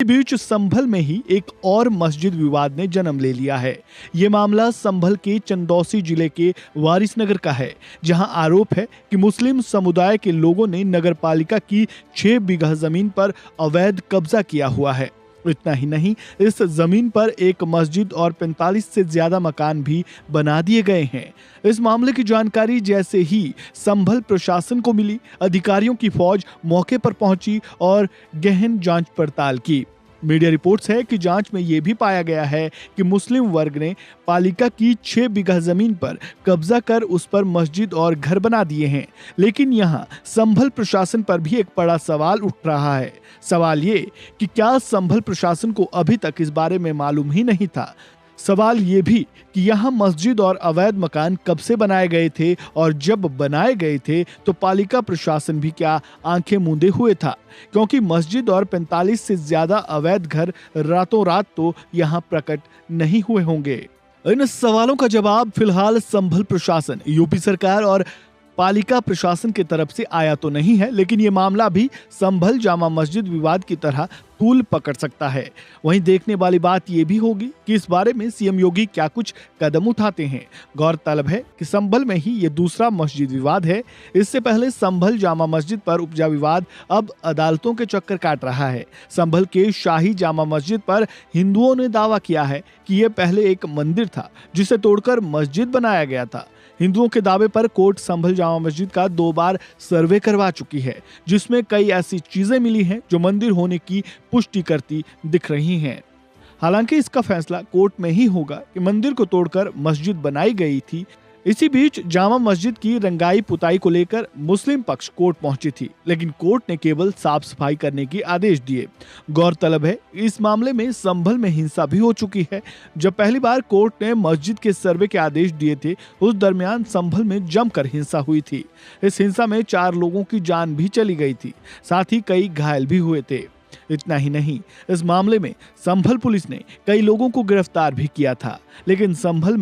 बीच संभल में ही एक और मस्जिद विवाद ने जन्म ले लिया है। ये मामला संभल के चंदौसी जिले के वारिसनगर का है, जहां आरोप है कि मुस्लिम समुदाय के लोगों ने नगरपालिका की 6 बीघा जमीन पर अवैध कब्जा किया हुआ है। इतना ही नहीं, इस जमीन पर एक मस्जिद और 45 से ज्यादा मकान भी बना दिए गए हैं। इस मामले की जानकारी जैसे ही संभल प्रशासन को मिली, अधिकारियों की फौज मौके पर पहुंची और गहन जांच पड़ताल की। मीडिया रिपोर्ट्स है कि जांच में यह भी पाया गया है कि मुस्लिम वर्ग ने पालिका की 6 बीघा जमीन पर कब्जा कर उस पर मस्जिद और घर बना दिए हैं। लेकिन यहाँ संभल प्रशासन पर भी एक बड़ा सवाल उठ रहा है। सवाल ये कि क्या संभल प्रशासन को अभी तक इस बारे में मालूम ही नहीं था। सवाल ये भी कि यहाँ मस्जिद और अवैध मकान कब से बनाए गए थे, और जब बनाए गए थे तो पालिका प्रशासन भी क्या आंखें मूंदे हुए था, क्योंकि मस्जिद और 45 से ज्यादा अवैध घर रातों रात तो यहाँ प्रकट नहीं हुए होंगे। इन सवालों का जवाब फिलहाल संभल प्रशासन, यूपी सरकार और पालिका प्रशासन की तरफ से आया तो नहीं है, लेकिन ये मामला भी संभल जामा मस्जिद विवाद की तरह तूल पकड़ सकता है। वहीं देखने वाली बात यह भी होगी कि इस बारे में सीएम योगी क्या कुछ कदम उठाते हैं। गौरतलब है कि संभल में ही ये दूसरा मस्जिद विवाद है। इससे पहले संभल जामा मस्जिद पर उपजा विवाद अब अदालतों के चक्कर काट रहा है। संभल के शाही जामा मस्जिद पर हिंदुओं ने दावा किया है कि यह पहले एक मंदिर था जिसे तोड़कर मस्जिद बनाया गया था। हिंदुओं के दावे पर कोर्ट संभल जामा मस्जिद का 2 बार सर्वे करवा चुकी है, जिसमें कई ऐसी चीजें मिली हैं जो मंदिर होने की पुष्टि करती दिख रही हैं। हालांकि इसका फैसला कोर्ट में ही होगा कि मंदिर को तोड़कर मस्जिद बनाई गई थी। इसी बीच जामा मस्जिद की रंगाई पुताई को लेकर मुस्लिम पक्ष कोर्ट पहुंची थी, लेकिन कोर्ट ने केवल साफ सफाई करने के आदेश दिए। गौरतलब है इस मामले में संभल में हिंसा भी हो चुकी है। जब पहली बार कोर्ट ने मस्जिद के सर्वे के आदेश दिए थे, उस दरमियान संभल में जमकर हिंसा हुई थी। इस हिंसा में 4 लोगों की जान भी चली गई थी, साथ ही कई घायल भी हुए थे। इतना ही नहीं, इस मामले में संभल पुलिस ने कई लोगों को गिरफ्तार भी किया था, लेकिन संभल